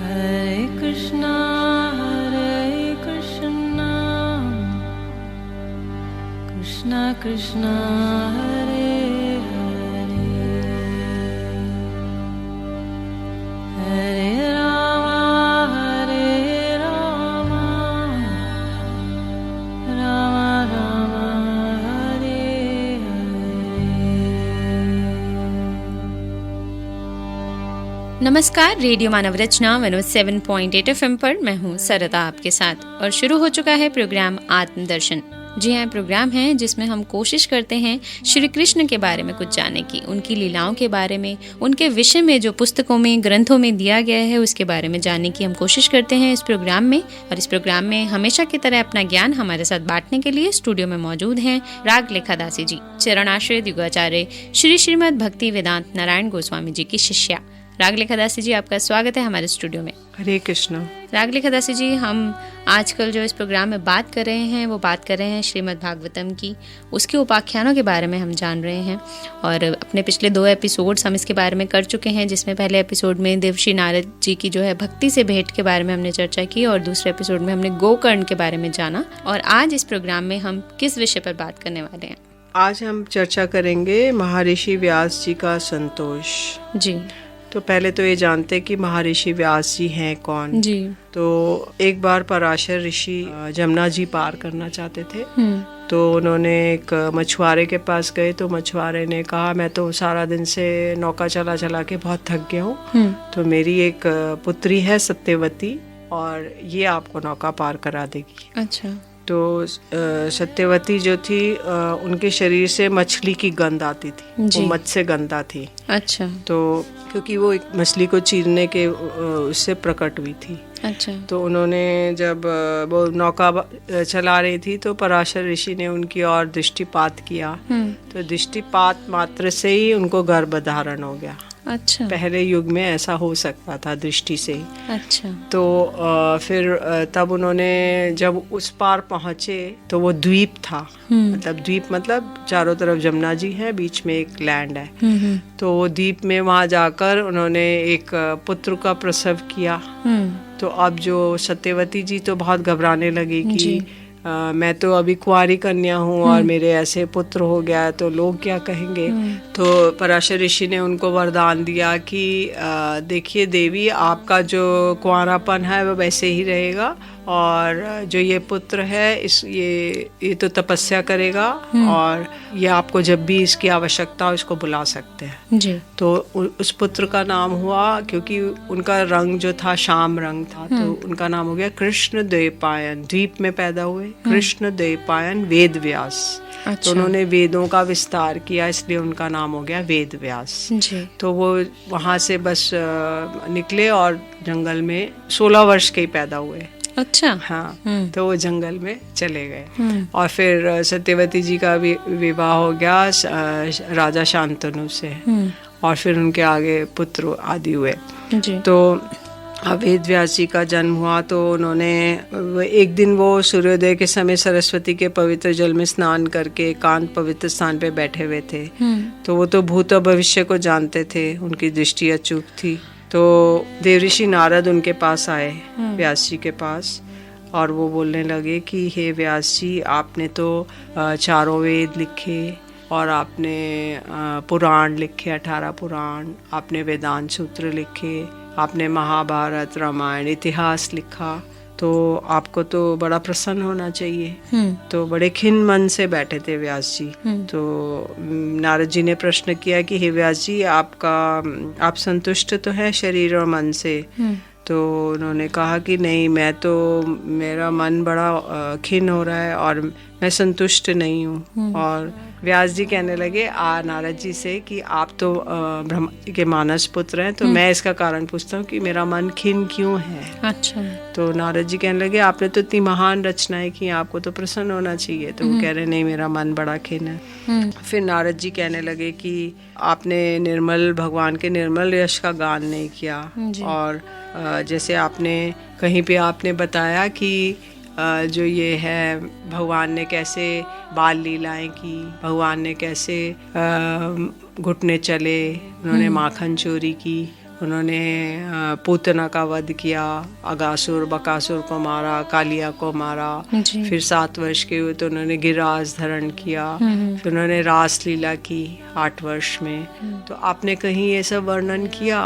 Krishna Krishna Hare Hare Hare Rama Rama Rama Hare Hare। नमस्कार, radio मानव रचना 107.8 FM पर मैं हूँ सरदा आपके साथ और शुरू हो चुका है प्रोग्राम आत्मदर्शन। जी हाँ, प्रोग्राम है जिसमें हम कोशिश करते हैं श्री कृष्ण के बारे में कुछ जानने की, उनकी लीलाओं के बारे में, उनके विषय में जो पुस्तकों में ग्रंथों में दिया गया है उसके बारे में जानने की हम कोशिश करते हैं इस प्रोग्राम में। और इस प्रोग्राम में हमेशा की तरह अपना ज्ञान हमारे साथ बांटने के लिए स्टूडियो में मौजूद हैं रागलेखा दासी जी, चरणाश्रय युगाचार्य श्री श्रीमद् भक्ति वेदांत नारायण गोस्वामी जी की शिष्या। रागलेखा दासी जी, आपका स्वागत है हमारे स्टूडियो में। हरे कृष्ण। रागलेखा दासी जी, हम आजकल जो इस प्रोग्राम में बात कर रहे हैं वो बात कर रहे हैं श्रीमद् भागवतम की, उसके उपाख्यानों के बारे में हम जान रहे हैं। और अपने पिछले 2 एपिसोड्स हम इसके बारे में कर चुके हैं, जिसमें पहले एपिसोड में देवर्षि नारद जी की जो है भक्ति से भेंट के बारे में हमने चर्चा की और दूसरे एपिसोड में हमने गोकर्ण के बारे में जाना। और आज इस प्रोग्राम में हम किस विषय पर बात करने वाले हैं? आज हम चर्चा करेंगे महर्षि व्यास जी का संतोष। जी। तो पहले तो ये जानते कि महर्षि व्यास जी हैं कौन। जी। तो एक बार पराशर ऋषि जमुना जी पार करना चाहते थे। तो उन्होंने एक मछुआरे के पास गए, तो मछुआरे ने कहा मैं तो सारा दिन से नौका चला चला के बहुत थक गया हूँ, तो मेरी एक पुत्री है सत्यवती और ये आपको नौका पार करा देगी। अच्छा। तो सत्यवती जो थी उनके शरीर से मछली की गंध आती थी, वो मत्स्य गंधा थी। अच्छा। तो क्योंकि वो एक मछली को चीरने के उससे प्रकट हुई थी। अच्छा। तो उन्होंने जब वो नौका चला रही थी तो पराशर ऋषि ने उनकी ओर दृष्टिपात किया। तो दृष्टिपात मात्र से ही उनको गर्भ धारण हो गया। अच्छा। पहले युग में ऐसा हो सकता था दृष्टि से। अच्छा। तो फिर तब उन्होंने जब उस पार पहुंचे तो वो द्वीप था, मतलब द्वीप मतलब चारों तरफ जमुना जी है, बीच में एक लैंड है। तो वो द्वीप में वहां जाकर उन्होंने एक पुत्र का प्रसव किया। तो अब जो सत्यवती जी तो बहुत घबराने लगी कि मैं तो अभी कुंवारी कन्या हूँ और मेरे ऐसे पुत्र हो गया तो लोग क्या कहेंगे। तो पराशर ऋषि ने उनको वरदान दिया कि देखिए देवी, आपका जो कुंवारापन है वो वैसे ही रहेगा और जो ये पुत्र है ये तो तपस्या करेगा और ये आपको जब भी इसकी आवश्यकता हो इसको बुला सकते हैं। जी। तो उस पुत्र का नाम हुआ, क्योंकि उनका रंग जो था श्याम रंग था, तो उनका नाम हो गया कृष्ण द्वैपायन। द्वीप में पैदा हुए कृष्ण द्वैपायन वेद व्यास। अच्छा। तो उन्होंने वेदों का विस्तार किया, इसलिए उनका नाम हो गया वेद व्यास। जी। तो वो वहां से बस निकले और जंगल में 16 वर्ष के ही पैदा हुए। अच्छा। हाँ। तो वो जंगल में चले गए और फिर सत्यवती जी का विवाह हो गया राजा शांतनु से और फिर उनके आगे पुत्र आदि हुए। जी। तो वेद व्यास जी का जन्म हुआ तो उन्होंने एक दिन वो सूर्योदय के समय सरस्वती के पवित्र जल में स्नान करके एकांत पवित्र स्थान पे बैठे हुए थे। तो वो तो भूत और भविष्य को जानते थे, उनकी दृष्टि अचूक थी। तो देवर्षि नारद उनके पास आए, व्यास जी के पास, और वो बोलने लगे कि हे व्यास जी, आपने तो 4 वेद लिखे और आपने पुराण लिखे, 18 पुराण, आपने वेदांत सूत्र लिखे, आपने महाभारत रामायण इतिहास लिखा, तो आपको तो बड़ा प्रसन्न होना चाहिए। तो बड़े खिन्न मन से बैठे थे व्यास जी। तो नारद जी ने प्रश्न किया कि हे व्यास जी, आप संतुष्ट तो हैं शरीर और मन से? तो उन्होंने कहा कि नहीं, मेरा मन बड़ा खिन्न हो रहा है और मैं संतुष्ट नहीं हूँ। और व्यास जी कहने लगे नारद जी से कि आप तो ब्रह्मा जी के मानस पुत्र हैं, तो मैं इसका कारण पूछता हूँ कि मेरा मन खिन्न क्यों है। अच्छा। तो नारद जी कहने लगे आपने तो इतनी महान रचनाएं की, आपको तो प्रसन्न होना चाहिए। तो वो कह रहे नहीं, मेरा मन बड़ा खिन्न है। फिर नारद जी कहने लगे कि आपने भगवान के निर्मल यश का गान नहीं किया, और जैसे आपने कहीं पे आपने बताया कि जो ये है भगवान ने कैसे बाल लीलाएं की, भगवान ने कैसे घुटने चले, उन्होंने माखन चोरी की, उन्होंने पूतना का वध किया, अगासुर बकासुर को मारा, कालिया को मारा। फिर 7 वर्ष के हुए तो उन्होंने गिरिराज धारण किया। फिर उन्होंने रास लीला की 8 वर्ष में। तो आपने कहीं ये सब वर्णन किया?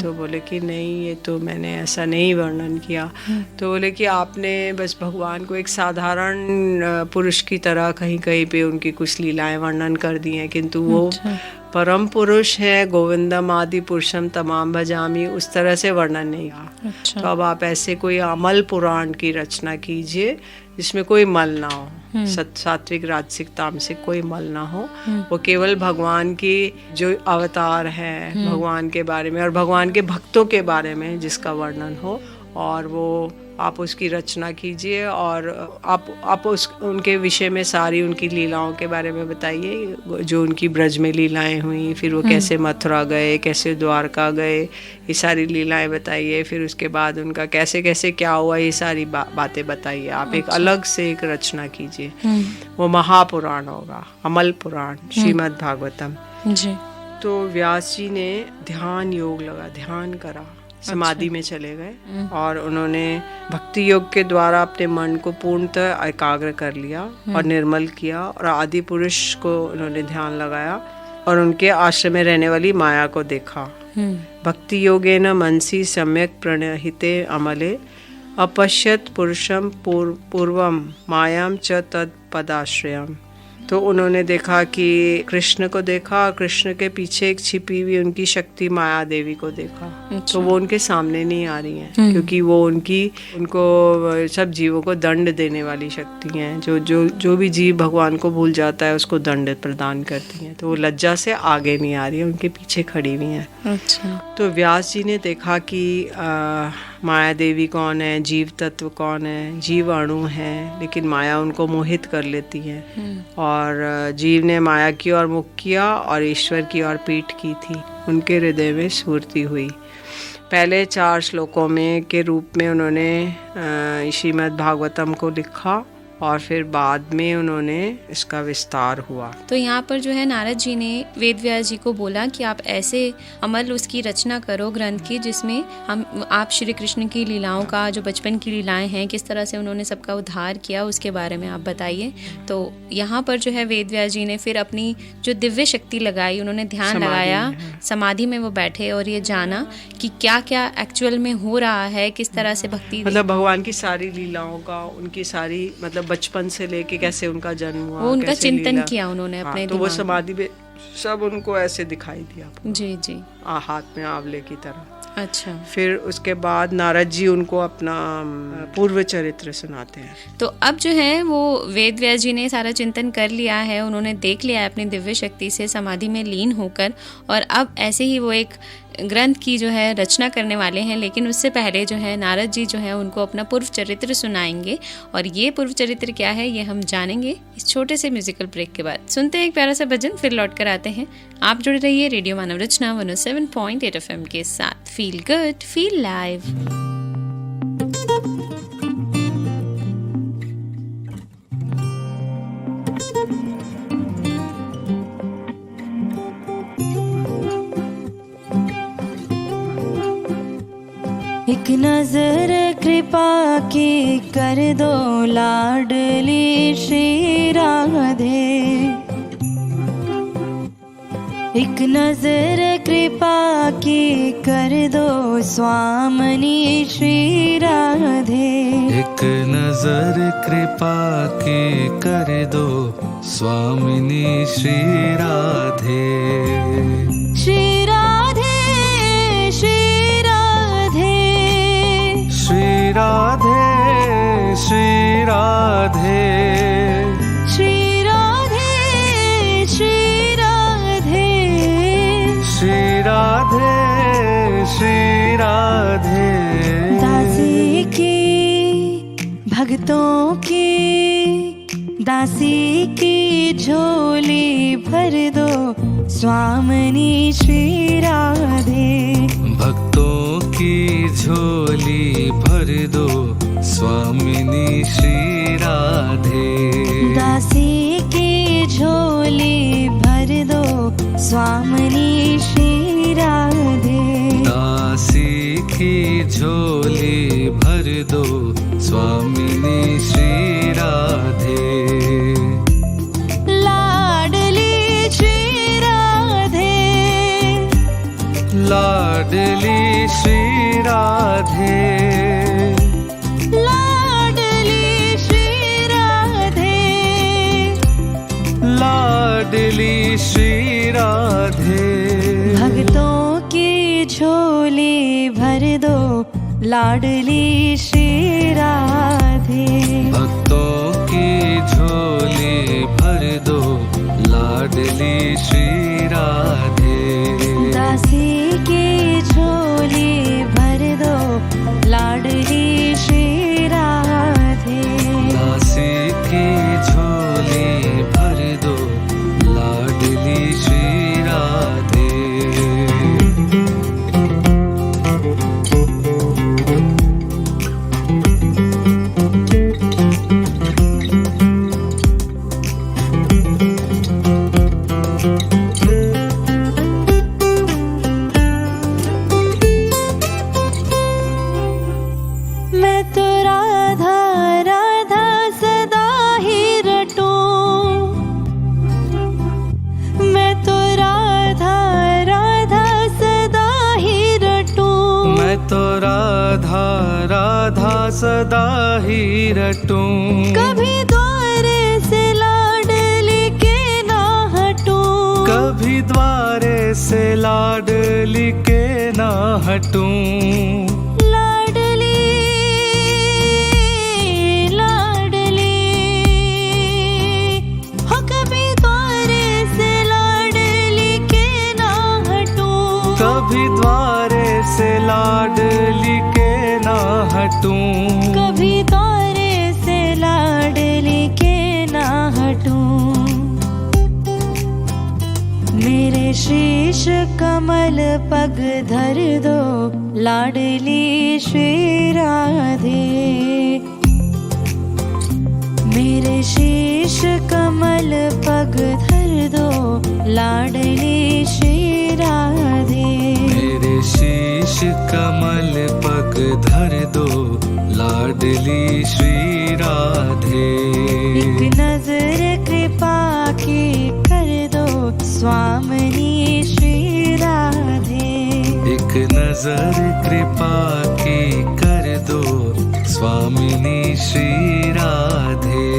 तो बोले कि नहीं, ये तो मैंने ऐसा नहीं वर्णन किया। तो बोले कि आपने बस भगवान को एक साधारण पुरुष की तरह कहीं कहीं पे उनकी कुछ लीलाएं वर्णन कर दी हैं, किंतु वो परम पुरुष है, गोविंदम आदि पुरुषम तमाम भजामी, उस तरह से वर्णन नहीं हुआ। तो अब आप ऐसे कोई अमल पुराण की रचना कीजिए जिसमें कोई मल ना हो, सात्विक राजसिक तामसिक कोई मल ना हो। वो केवल भगवान की जो अवतार है, भगवान के बारे में और भगवान के भक्तों के बारे में जिसका वर्णन हो, और वो आप उसकी रचना कीजिए और आप उनके विषय में सारी उनकी लीलाओं के बारे में बताइए, जो उनकी ब्रज में लीलाएं हुई, फिर वो कैसे मथुरा गए, कैसे द्वारका गए, ये सारी लीलाएं बताइए। फिर उसके बाद उनका कैसे कैसे क्या हुआ, ये सारी बातें बताइए। आप एक अलग से एक रचना कीजिए, वो महापुराण होगा, अमल पुराण, श्रीमद् भागवतम जी। तो व्यास जी ने ध्यान योग लगा, ध्यान करा, समाधि में चले गए और उन्होंने भक्ति योग के द्वारा अपने मन को पूर्णतः एकाग्र कर लिया और निर्मल किया, और आदि पुरुष को उन्होंने ध्यान लगाया और उनके आश्रम में रहने वाली माया को देखा। भक्ति योगेन मनसी सम्यक प्रणहिते अमले अपश्यत पुरुषम पूर्वम मायाम च तद पदाश्रयम। तो उन्होंने देखा कि कृष्ण को देखा, कृष्ण के पीछे एक छिपी हुई उनकी शक्ति माया देवी को देखा। तो वो उनके सामने नहीं आ रही हैं, क्योंकि वो उनको सब जीवों को दंड देने वाली शक्ति हैं। जो भी जीव भगवान को भूल जाता है उसको दंड प्रदान करती हैं। तो वो लज्जा से आगे नहीं आ रही है, उनके पीछे खड़ी हुई हैं। अच्छा। तो व्यास जी ने देखा कि माया देवी कौन है, जीव तत्व कौन है, जीव अणु है, लेकिन माया उनको मोहित कर लेती है। और जीव ने माया की ओर मुख किया और ईश्वर की ओर पीठ की थी। उनके हृदय में स्फूर्ति हुई। पहले 4 श्लोकों में के रूप में उन्होंने श्रीमद् भागवतम को लिखा और फिर बाद में उन्होंने इसका विस्तार हुआ। तो यहाँ पर जो है नारद जी ने वेद व्यास जी को बोला कि आप ऐसे अमल उसकी रचना करो ग्रंथ की, जिसमें आप श्री कृष्ण की लीलाओं का, जो बचपन की लीलाएं हैं, किस तरह से उन्होंने सबका उद्धार किया, उसके बारे में आप बताइए। तो यहाँ पर जो है वेद व्यास जी ने फिर अपनी जो दिव्य शक्ति लगाई, उन्होंने ध्यान लगाया, समाधि में वो बैठे और ये जाना कि क्या क्या एक्चुअल में हो रहा है, किस तरह से भक्ति, मतलब भगवान की सारी लीलाओं का, उनकी सारी मतलब बचपन से लेके कैसे उनका जन्म हुआ, वो उनका चिंतन किया उन्होंने अपने तो वो समाधि में सब उनको ऐसे दिखाई दिया जी जी, हाथ में आंवले की तरह। अच्छा। फिर उसके बाद नारद जी उनको अपना पूर्व चरित्र सुनाते हैं। तो अब जो है वो वेद व्यास जी ने सारा चिंतन कर लिया है, उन्होंने देख लिया है अपनी दिव्य शक्ति से समाधि में लीन होकर, और अब ऐसे ही वो एक ग्रंथ की जो है रचना करने वाले हैं। लेकिन उससे पहले जो है नारद जी जो है उनको अपना पूर्व चरित्र सुनाएंगे, और ये पूर्व चरित्र क्या है ये हम जानेंगे इस छोटे से म्यूजिकल ब्रेक के बाद। सुनते हैं एक प्यारा सा भजन, फिर लौट कर आते हैं। आप जुड़े रहिए रेडियो मानव रचना 107.8 FM के साथ। Feel good, feel live. एक नजर कृपा की कर दो लाडली श्री राधे, एक नजर कृपा की कर दो स्वामिनी श्री राधे, एक नजर कृपा की कर दो स्वामिनी श्री राधे, श्री राधे श्री राधे श्री राधे श्री राधे श्री राधे श्री राधे श्री राधे श्री राधे। दासी की भक्तों की, दासी की झोली भर दो स्वामिनी श्री राधे, भक्तों की झोली भर दो स्वामिनी श्री राधे, दासी की झोली भर दो स्वामिनी श्री राधे, झोली भर दो स्वामिनी श्री राधे। लाडली श्री राधे, लाडली श्री राधे, लाडली श्री राधे, लाडली श्री राधे। भक्तों की झोली भर दो लाडली श्री राधे। भक्तों की झोली भर दो लाडली श्री राधे। दासी की झोली भर दो लाडली श्री राधे। दासी की झोली भर दो लाडली श्री राधे। मैं तो राधा राधा सदा ही रटूं, मैं तो राधा राधा सदा ही रटूं। मैं तो राधा राधा सदा ही रटूं। कभी द्वारे से लाडली के ना हटूं, कभी द्वारे से लाडली के ना हटूं। लाडली लाडली हो, कभी द्वारे से लाडली के ना हटूं। कभी द्वारे से लाडली के ना हटूं। कभी द्वारे से लाडली के ना हटूं। मेरे शीश कमल पग धर दो लाडली श्री राधे। मेरे शीश कमल पग धर दो लाडली श्री राधे। मेरे शीश कमल पग धर दो लाडली श्री राधे। एक नजर कृपा की कर दो स्वामिनी श्री राधे। एक नजर कृपा की कर दो स्वामिनी श्री राधे।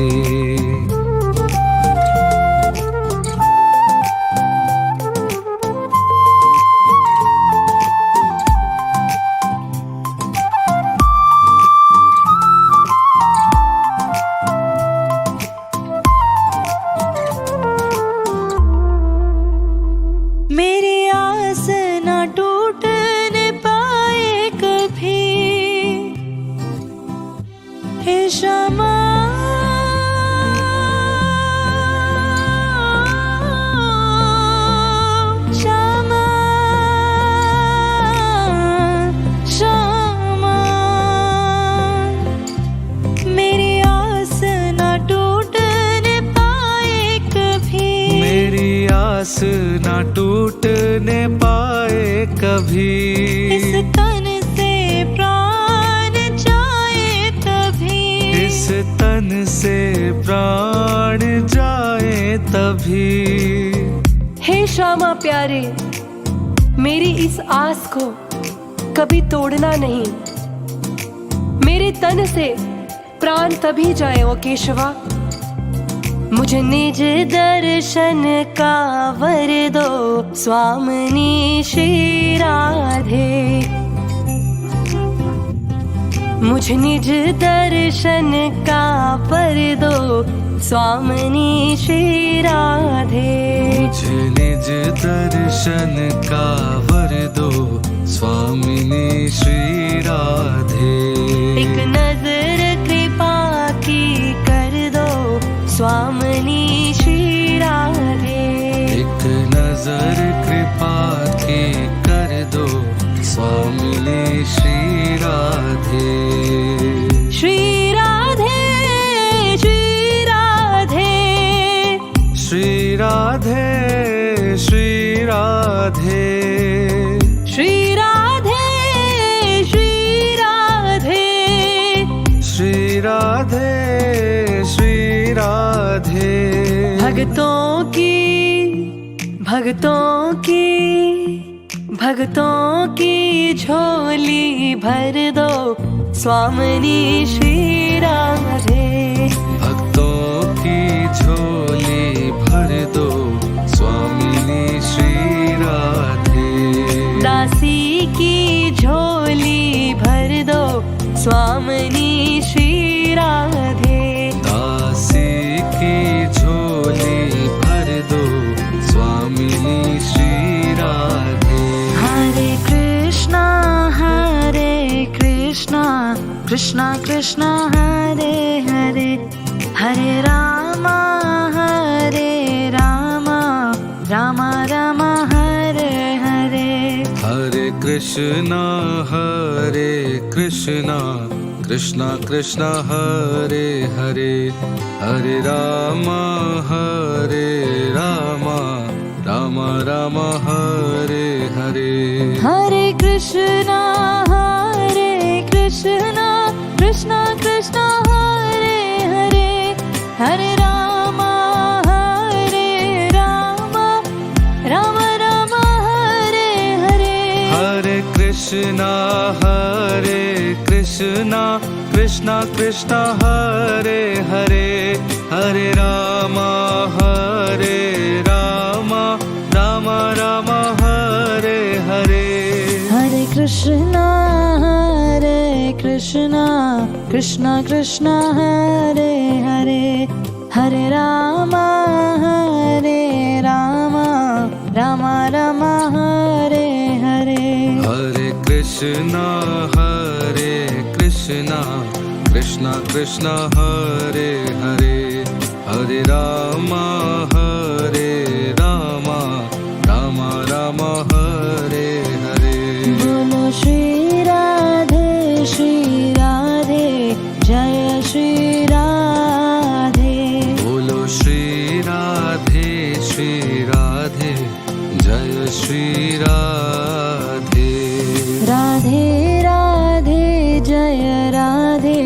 मेरी आस ना टूटने पाए कभी, हे श्यामा श्यामा श्यामा। मेरी आस ना टूटने पाए कभी, मेरी आस ना टूटने पाए कभी। इस तन से प्राण जाए तभी, इस तन से प्राण जाए तभी। हे श्यामा प्यारे, मेरी इस आस को कभी तोड़ना नहीं। मेरे तन से प्राण तभी जाए ओ केशवा। मुझे निज दर्शन का वर दो स्वामिनी श्री राधे। मुझे निज दर्शन का वर दो स्वामिनी श्री राधे। मुझे निज दर्शन का वर दो स्वामिनी श्री राधे। एक नजर कृपा की कर दो स्वामिनी श्री राधे। एक नजर कृपा की कर दो स्वामिनी श्री राधे। श्री राधे श्री राधे श्री राधे श्री राधे श्री राधे श्री भगतों की झोली भर दो स्वामिनी श्री राधे। भक्तों की झोली भर दो स्वामिनी श्री राधे। दासी की झोली भर दो स्वामिनी श्री राधे। दासी की झोली भर दो स्वामिनी श्री राधे। हरे कृष्णा कृष्णा कृष्णा हरे हरे, हरे रामा राम राम हरे हरे। हरे कृष्णा कृष्णा कृष्णा हरे हरे, हरे रामा राम राम हरे हरे। हरे कृष्णा कृष्णा कृष्णा हरे हरे, हरे राम राम हरे हरे। हरे कृष्णा कृष्णा कृष्णा हरे हरे, हरे राम राम हरे हरे। हरे कृष्णा कृष्णा कृष्णा हरे हरे, हरे राम राम हरे हरे। हरे कृष्णा कृष्णा कृष्णा हरे हरे, हरे राम राम हरे हरे। बोलो श्री राधे जय श्री राधे। बोलो श्री राधे जय श्री राधे। राधे राधे जय राधे,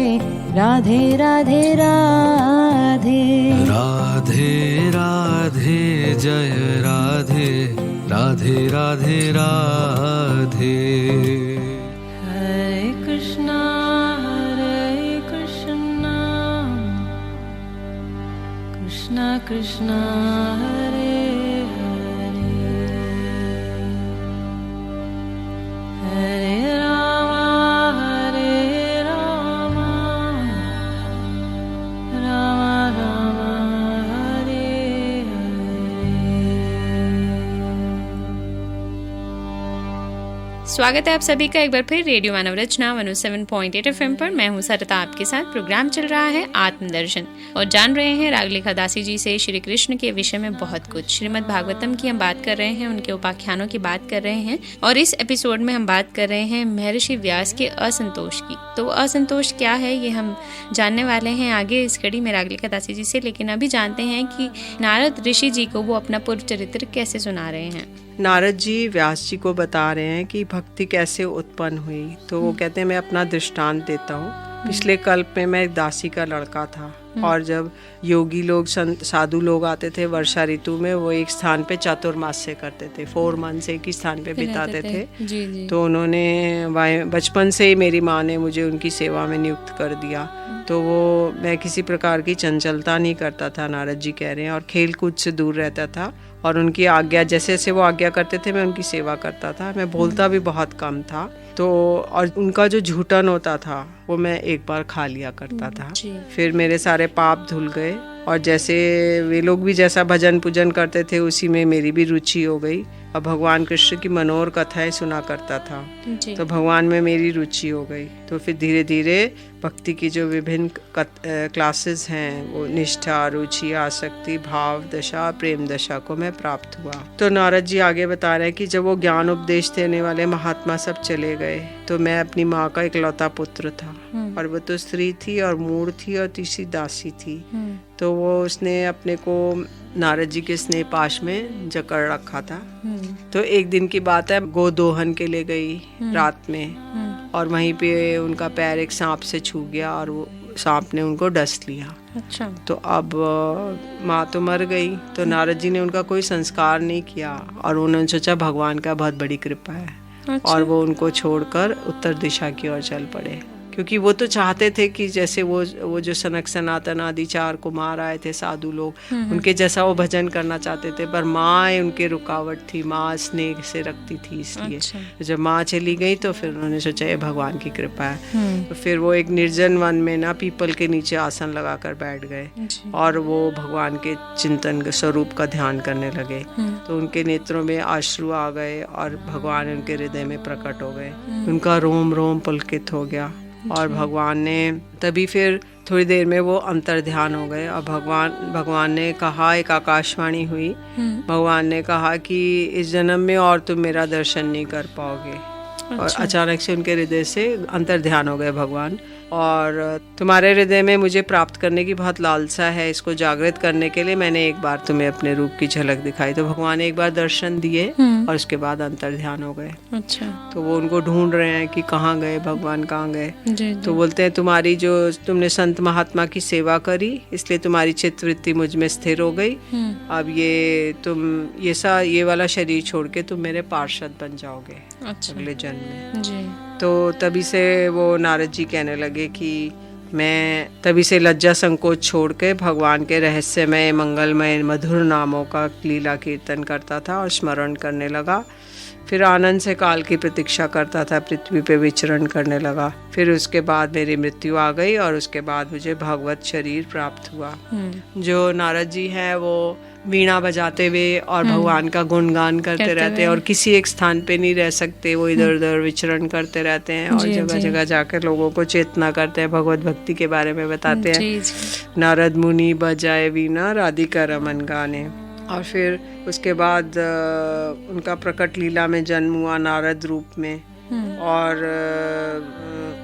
राधे राधे राधे। राधे राधे जय राधे, राधे राधे राधे। हरे कृष्णा कृष्णा कृष्णा हरे हरे, हरे राम राम हरे हरे। स्वागत है आप सभी का एक बार फिर रेडियो मानव रचना 107.8 FM पर। मैं हूं सरिता आपके साथ। प्रोग्राम चल रहा है आत्मदर्शन और जान रहे हैं रागलिखा दासी जी से श्री कृष्ण के विषय में बहुत कुछ। श्रीमद् भागवतम की हम बात कर रहे हैं, उनके उपाख्यानों की बात कर रहे हैं और इस एपिसोड में हम बात कर रहे हैं महर्षि व्यास के असंतोष की। तो असंतोष क्या है ये हम जानने वाले हैं आगे इस कड़ी में रागलिखा दासी जी से। लेकिन अभी जानते हैं कि नारद ऋषि जी को वो अपना पूर्व चरित्र कैसे सुना रहे हैं। नारद जी व्यास जी को बता रहे हैं कि भक्ति कैसे उत्पन्न हुई। तो वो कहते हैं मैं अपना दृष्टांत देता हूँ। पिछले कल्प में मैं एक दासी का लड़का था और जब योगी लोग साधु लोग आते थे वर्षा ऋतु में, वो एक स्थान पे चातुर्मास्य करते थे, 4 मंथ्स एक ही स्थान पे बिताते थे। जी। तो उन्होंने बचपन से ही मेरी माँ ने मुझे उनकी सेवा में नियुक्त कर दिया। तो वो मैं किसी प्रकार की चंचलता नहीं करता था, नारद जी कह रहे हैं, और खेल कूद से दूर रहता था और उनकी आज्ञा जैसे जैसे वो आज्ञा करते थे मैं उनकी सेवा करता था। मैं बोलता भी बहुत कम था। तो और उनका जो झूठन होता था वो मैं एक बार खा लिया करता था। फिर मेरे सारे पाप धुल गए और जैसे वे लोग भी जैसा भजन पूजन करते थे उसी में मेरी भी रुचि हो गई और भगवान कृष्ण की मनोहर कथाएं सुना करता था। तो भगवान में मेरी रुचि हो गई। तो फिर धीरे धीरे भक्ति की जो विभिन्न क्लासेस हैं वो निष्ठा, रुचि, आसक्ति, भाव दशा, प्रेम दशा को मैं प्राप्त हुआ। तो नारद जी आगे बता रहे हैं कि जब वो ज्ञान उपदेश देने वाले महात्मा सब चले गए तो मैं अपनी माँ का इकलौता पुत्र था और वो तो स्त्री थी और मूढ़ थी और तीसरी दासी थी। तो वो उसने अपने को नारद जी के स्नेह पाश में जकड़ रखा था। तो एक दिन की बात है, गोदोहन के लिए गई रात में और वहीं पे उनका पैर एक सांप से छू गया और वो सांप ने उनको डस लिया। अच्छा। तो अब माँ तो मर गई, तो नारद जी ने उनका कोई संस्कार नहीं किया और उन्होंने सोचा भगवान का बहुत बड़ी कृपा है। अच्छा। और वो उनको छोड़कर उत्तर दिशा की ओर चल पड़े, क्योंकि वो तो चाहते थे कि जैसे वो जो सनक सनातन आदि 4 कुमार आए थे साधु लोग, उनके जैसा वो भजन करना चाहते थे, पर माँ उनके रुकावट थी, माँ स्नेह से रखती थी, इसलिए अच्छा। जब माँ चली गई तो फिर उन्होंने सोचा ये भगवान की कृपा है। तो फिर वो एक निर्जन वन में ना पीपल के नीचे आसन लगाकर बैठ गए और वो भगवान के चिंतन स्वरूप का ध्यान करने लगे। तो उनके नेत्रों में अश्रु आ गए और भगवान उनके हृदय में प्रकट हो गए, उनका रोम रोम पुलकित हो गया और भगवान ने तभी फिर थोड़ी देर में वो अंतर ध्यान हो गए और भगवान ने कहा, एक आकाशवाणी हुई, भगवान ने कहा कि इस जन्म में और तुम मेरा दर्शन नहीं कर पाओगे। और अचानक से उनके हृदय से अंतर ध्यान हो गए भगवान, और तुम्हारे हृदय में मुझे प्राप्त करने की बहुत लालसा है, इसको जागृत करने के लिए मैंने एक बार तुम्हें अपने रूप की झलक दिखाई। तो भगवान ने एक बार दर्शन दिए और उसके बाद अंतर ध्यान हो गए। अच्छा। तो वो उनको ढूंढ रहे हैं कि कहाँ गए भगवान, कहाँ गए। जी। तो बोलते हैं तुम्हारी जो तुमने संत महात्मा की सेवा करी, इसलिए तुम्हारी चित्तवृत्ति मुझ में स्थिर हो गई। अब ये वाला शरीर छोड़ के तुम मेरे पार्षद बन जाओगे अगले जन्म में। जी। तो तभी से वो नारद जी कहने लगे कि मैं तभी से लज्जा संकोच छोड़ के भगवान के रहस्यमय मंगलमय मधुर नामों का लीला कीर्तन करता था और स्मरण करने लगा। फिर आनंद से काल की प्रतीक्षा करता था, पृथ्वी पे विचरण करने लगा। फिर उसके बाद मेरी मृत्यु आ गई और उसके बाद मुझे भगवत शरीर प्राप्त हुआ। जो नारद जी हैं वो वीणा बजाते हुए और भगवान का गुणगान करते रहते हैं और किसी एक स्थान पे नहीं रह सकते, वो इधर उधर विचरण करते रहते हैं और जगह जगह जाकर लोगों को चेतना करते हैं, भगवत भक्ति के बारे में बताते हैं। नारद मुनि बजाए वीणा राधिका रमन गाने। और फिर उसके बाद उनका प्रकट लीला में जन्म हुआ नारद रूप में, और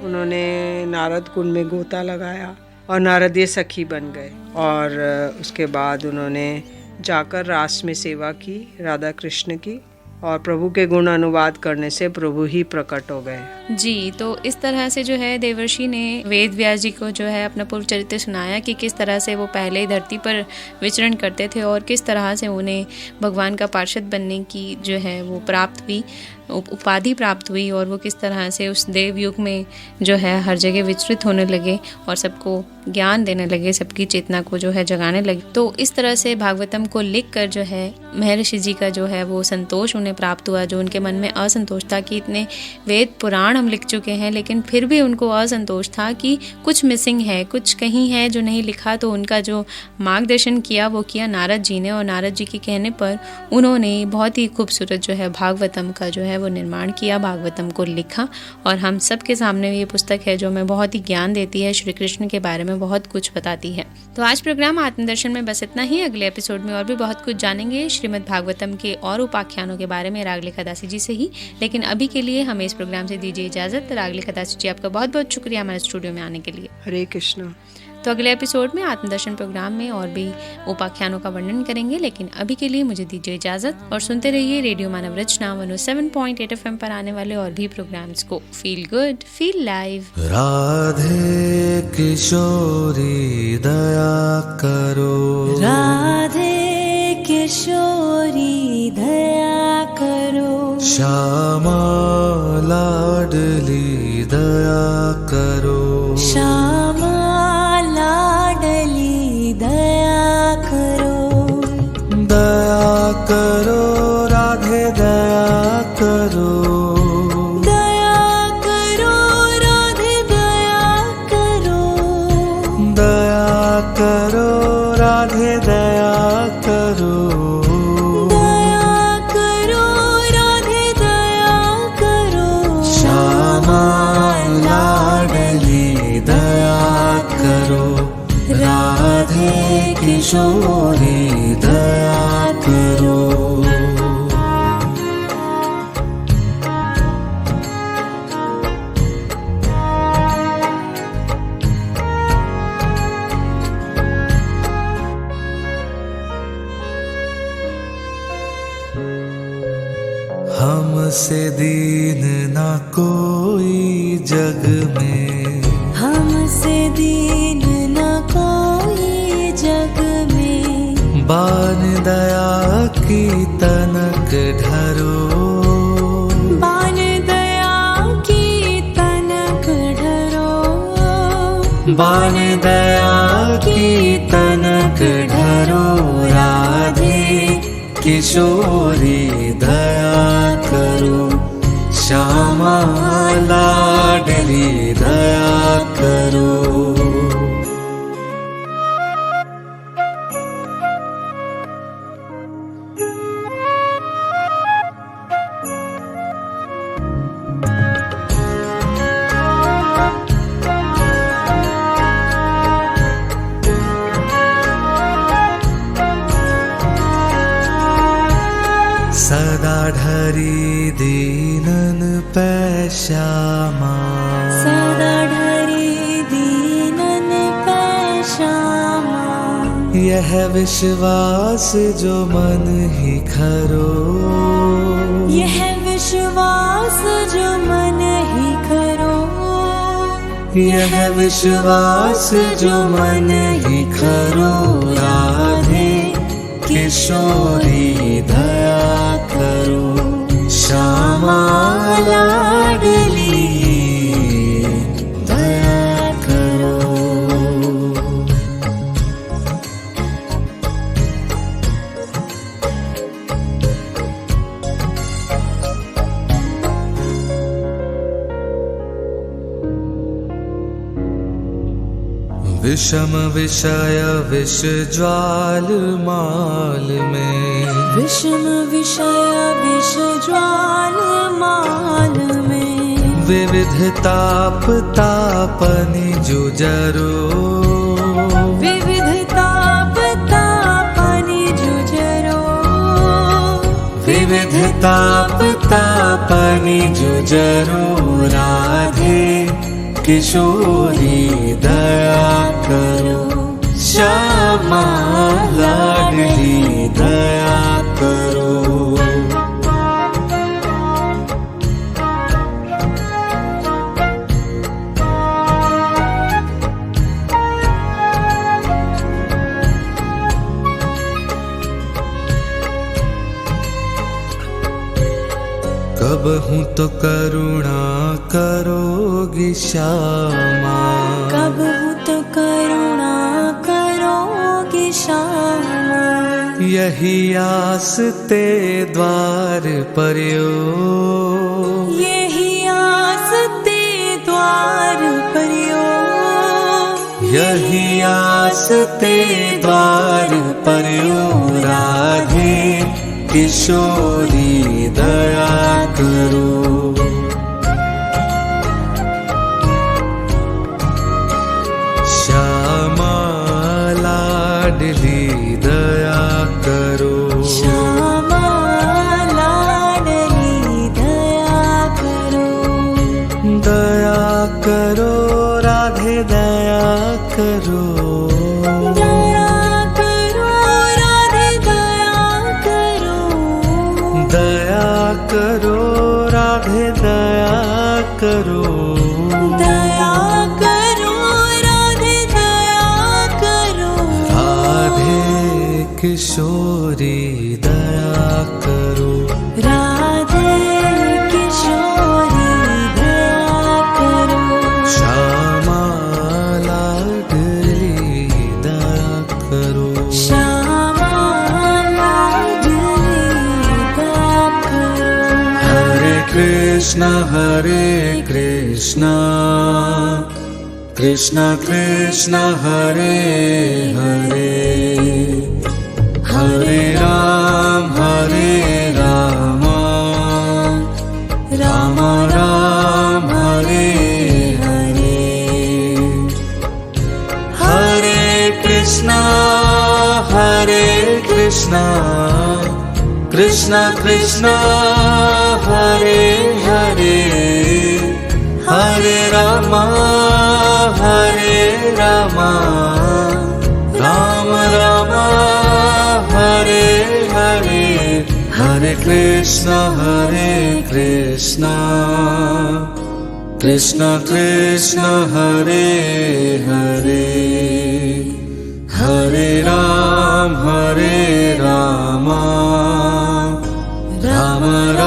उन्होंने नारद कुंड में गोता लगाया और नारदीय सखी बन गए। और उसके बाद उन्होंने जाकर रास में सेवा की राधा कृष्ण की, और प्रभु के गुण अनुवाद करने से प्रभु ही प्रकट हो गए। जी। तो इस तरह से जो है देवर्षि ने वेद व्यास जी को जो है अपना पूर्व चरित्र सुनाया कि किस तरह से वो पहले धरती पर विचरण करते थे और किस तरह से उन्हें भगवान का पार्षद बनने की जो है वो प्राप्त हुई, उपाधि प्राप्त हुई, और वो किस तरह से उस देव युग में जो है हर जगह विचरित होने लगे और सबको ज्ञान देने लगे, सबकी चेतना को जो है जगाने लगे। तो इस तरह से भागवतम को लिखकर जो है महर्षि जी का जो है वो संतोष उन्हें प्राप्त हुआ। जो उनके मन में असंतोष था कि इतने वेद पुराण हम लिख चुके हैं, लेकिन फिर भी उनको असंतोष था कि कुछ मिसिंग है, कुछ कहीं है जो नहीं लिखा। तो उनका जो मार्गदर्शन किया वो किया नारद जी ने, और नारद जी के कहने पर उन्होंने बहुत ही खूबसूरत जो है भागवतम का जो है वो निर्माण किया, भागवतम को लिखा। और हम सबके सामने ये पुस्तक है जो हमें बहुत ही ज्ञान देती है, श्री कृष्ण के बारे में बहुत कुछ बताती है। तो आज प्रोग्राम आत्मदर्शन में बस इतना ही। अगले एपिसोड में और भी बहुत कुछ जानेंगे श्रीमद् भागवतम के और उपाख्यानों के बारे में रागलिका दासी जी से ही। लेकिन अभी के लिए हमें इस प्रोग्राम से दीजिए इजाजत। रागलिका दासी जी आपका बहुत बहुत शुक्रिया हमारे स्टूडियो में आने के लिए। हरे कृष्ण। तो अगले एपिसोड में आत्मदर्शन प्रोग्राम में और भी उपाख्यानों का वर्णन करेंगे, लेकिन अभी के लिए मुझे दीजिए इजाजत और सुनते रहिए रेडियो मानव रचना 107.8 FM पर आने वाले और भी प्रोग्राम्स को। Feel good, feel live. Radhe Kishori दया करो, राधे किशोरी दया करो, श्यामा लाडली दया करो, श्यामा लाडली दया करो, दया करो राधे दया करो, दया करो राधे दया करो, दया करो राधे दया करो, दया करो राधे दया करो, श्यामा लाडली दया करो, राधे किशोरी दया करो। हमसे दीन ना कोई जग में, हमसे दीन बान दया की तनक ढरो, बान दया की तनक ढरो, बान दया की तनक ढरो। राधे किशोरी दया करो, श्यामा लाडली दया करो। सदा ढरी दीनन पै श्यामा, सदा ढरी दीनन पै श्यामा। यह विश्वास जो मन ही खरो, यह विश्वास जो मन ही खरो, यह विश्वास जो मन ही खरो। राधे किशोरी दया करो, श्यामा लाडली दया करो। विषम विषय विष ज्वाल माल में, विषम विषय विष ज्वाल माल में। विविध ताप तापनि जुजरो, विविध ताप तापनि जुजरो, विविध ताप तापनि जुजरो। राधे किशोरी दया करो, श्यामा लाडली दया करो। कब हूँ तो करुणा करोगी श्यामा, कब हूँ तो करुणा करोगी श्यामा। यही आस ते द्वार पर्यो, यही आस ते द्वार पर्यो, यही आस ते द्वार पर्यो। राधे किशोरी दया करो, श्यामा लाडली दया करो, श्यामा लाडली दया करो। दया करो राधे दया करो, दया करो राधे दया करो, दया करो राधे दया करो। दया करो राधे दया करो। राधे किशोरी दया करो, राधे किशोरी दया करो। श्यामा लाडली दया करो, श्यामा लाडली दया करो। हरे कृष्ण कृष्ण कृष्ण हरे हरे, हरे राम राम राम हरे हरे। हरे कृष्ण कृष्ण कृष्ण हरे हरे, हरे राम राम राम हरे हरे। हरे कृष्ण कृष्ण कृष्ण हरे हरे, हरे राम राम